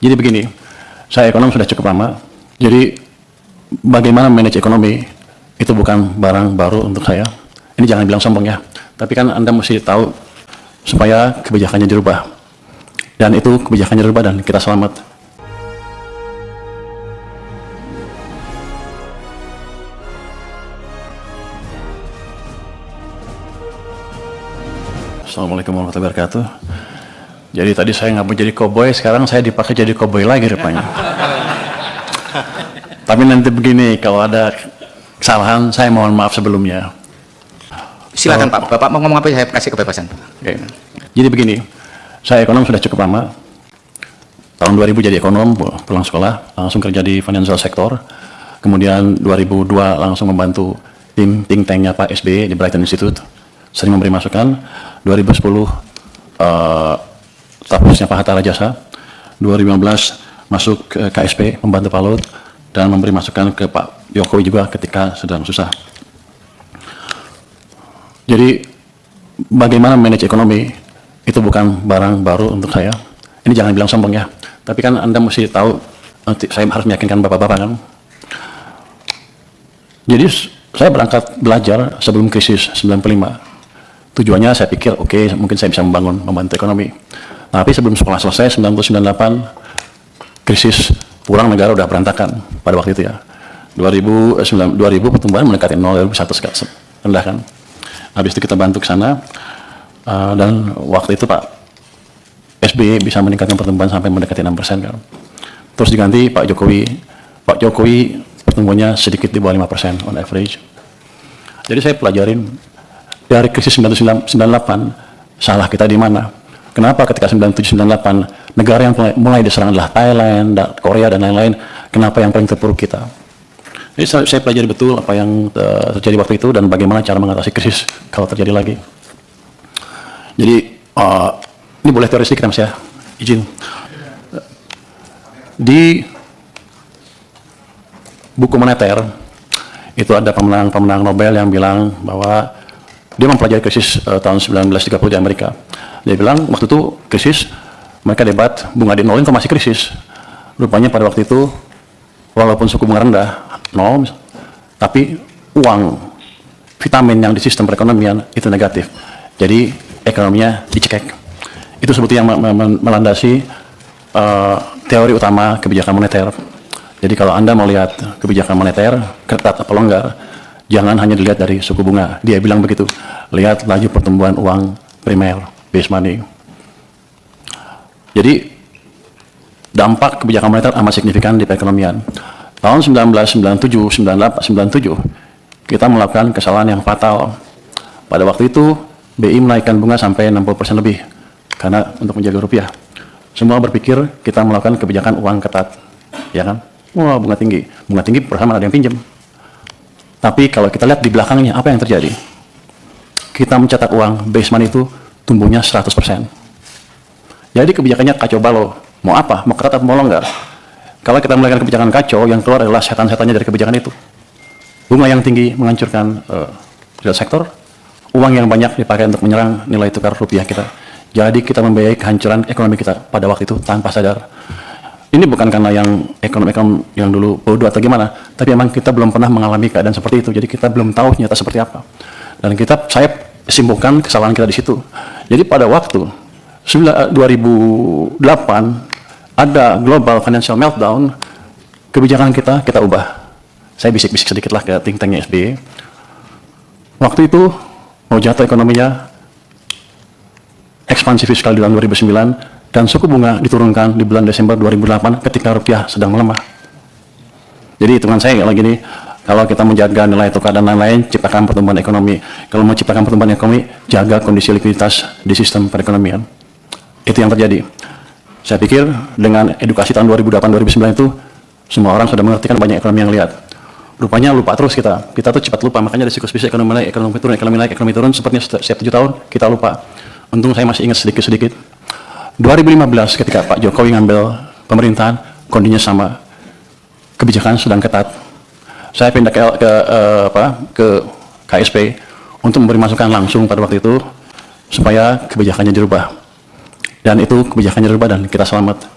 Jadi begini, saya ekonom sudah cukup lama, jadi bagaimana manage ekonomi itu bukan barang baru untuk saya. Ini jangan bilang sombong ya, tapi kan Anda mesti tahu supaya kebijakannya dirubah. Dan itu kebijakannya dirubah dan kita selamat. Assalamualaikum warahmatullahi wabarakatuh. Jadi tadi saya nggak mau jadi koboi, sekarang saya dipakai jadi koboi lagi rupanya. Tapi nanti begini, kalau ada kesalahan saya mohon maaf sebelumnya. Silakan Pak, Bapak mau ngomong apa saya kasih kebebasan. Oke. Jadi begini, saya ekonom sudah cukup lama. Tahun 2000 jadi ekonom, pulang sekolah, langsung kerja di financial sector. Kemudian 2002 langsung membantu tim think tanknya Pak SBY di Brighton Institute. Sering memberi masukan. 2010 stafusnya Pak Hatta Rajasa. 2015 masuk ke KSP, membantu Pak Luhut, dan memberi masukan ke Pak Jokowi juga ketika sedang susah. Jadi bagaimana manage ekonomi itu bukan barang baru untuk saya. Ini jangan bilang sombong ya, tapi kan Anda mesti tahu, nanti saya harus meyakinkan bapak-bapak kan. Jadi saya berangkat belajar sebelum krisis 95. Tujuannya saya pikir oke, mungkin saya bisa membantu ekonomi. Tapi sebelum sekolah selesai 1998 krisis, pulang negara udah berantakan pada waktu itu ya. 2000 pertumbuhan mendekati 0, 2001 rendah kan. Habis itu kita bantu ke sana, dan waktu itu Pak SBY bisa meningkatkan pertumbuhan sampai mendekati 6% kan. Terus diganti Pak Jokowi. Pak Jokowi pertumbuhannya sedikit di bawah 5% on average. Jadi saya pelajarin dari krisis 1998 salah kita di mana. Kenapa ketika 97-98 negara yang mulai diserang adalah Thailand, Korea dan lain-lain, kenapa yang paling terpuruk kita? Jadi saya pelajari betul apa yang terjadi waktu itu dan bagaimana cara mengatasi krisis kalau terjadi lagi. Jadi ini boleh teori sedikit Mas ya, izin. Di buku moneter itu ada pemenang Nobel yang bilang bahwa dia mempelajari krisis tahun 1930 di Amerika. Dia bilang waktu itu krisis, mereka debat bunga di nol itu masih krisis. Rupanya pada waktu itu walaupun suku bunga rendah 0, tapi uang vitamin yang di sistem perekonomian itu negatif. Jadi ekonominya dicekek. Itu sebetulnya yang melandasi teori utama kebijakan moneter. Jadi kalau Anda mau lihat kebijakan moneter ketat atau longgar, jangan hanya dilihat dari suku bunga. Dia bilang begitu. Lihat laju pertumbuhan uang primer, base money. Jadi dampak kebijakan moneter amat signifikan di perekonomian. Tahun 1997, 98, 97 kita melakukan kesalahan yang fatal. Pada waktu itu BI menaikkan bunga sampai 60% lebih karena untuk menjaga rupiah. Semua berpikir kita melakukan kebijakan uang ketat, ya kan? Wah, bunga tinggi perusahaan mana ada yang pinjam. Tapi kalau kita lihat di belakangnya apa yang terjadi? Kita mencetak uang base money itu tumbuhnya 100%. Jadi kebijakannya kacau balau. Mau apa? Mau ketat atau mau longgar? Kalau kita melakukan kebijakan kacau, yang keluar adalah setan-setannya dari kebijakan itu. Bunga yang tinggi menghancurkan real sektor, uang yang banyak dipakai untuk menyerang nilai tukar rupiah kita. Jadi kita membiayai kehancuran ekonomi kita pada waktu itu tanpa sadar. Ini bukan karena yang ekonom-ekonom yang dulu bodoh atau gimana, tapi memang kita belum pernah mengalami keadaan seperti itu. Jadi kita belum tahu nyata seperti apa. Dan saya simpulkan kesalahan kita di situ. Jadi pada waktu 2008 ada global financial meltdown, kebijakan kita ubah. Saya bisik-bisik sedikit lah ke think tanknya SBY. Waktu itu mau jatuh ekonominya, ekspansi fiskal di tahun 2009, dan suku bunga diturunkan di bulan Desember 2008 ketika rupiah sedang melemah. Jadi hitungan saya lagi nih, kalau kita menjaga nilai tukar dan lain-lain, ciptakan pertumbuhan ekonomi. Kalau mau ciptakan pertumbuhan ekonomi, jaga kondisi likuiditas di sistem perekonomian. Itu yang terjadi. Saya pikir dengan edukasi tahun 2008-2009 itu, semua orang sudah mengerti kan banyak ekonomi yang lihat. Rupanya lupa terus kita tuh cepat lupa, makanya ada siklus bisnis ekonomi naik, ekonomi turun, ekonomi naik, ekonomi turun, sepertinya setiap 7 tahun kita lupa. Untung saya masih ingat sedikit-sedikit. 2015 ketika Pak Jokowi ngambil pemerintahan, kondisinya sama, kebijakan sedang ketat. Saya pindah ke KSP untuk memberi masukan langsung pada waktu itu supaya kebijakannya dirubah. Dan itu kebijakannya dirubah dan kita selamat.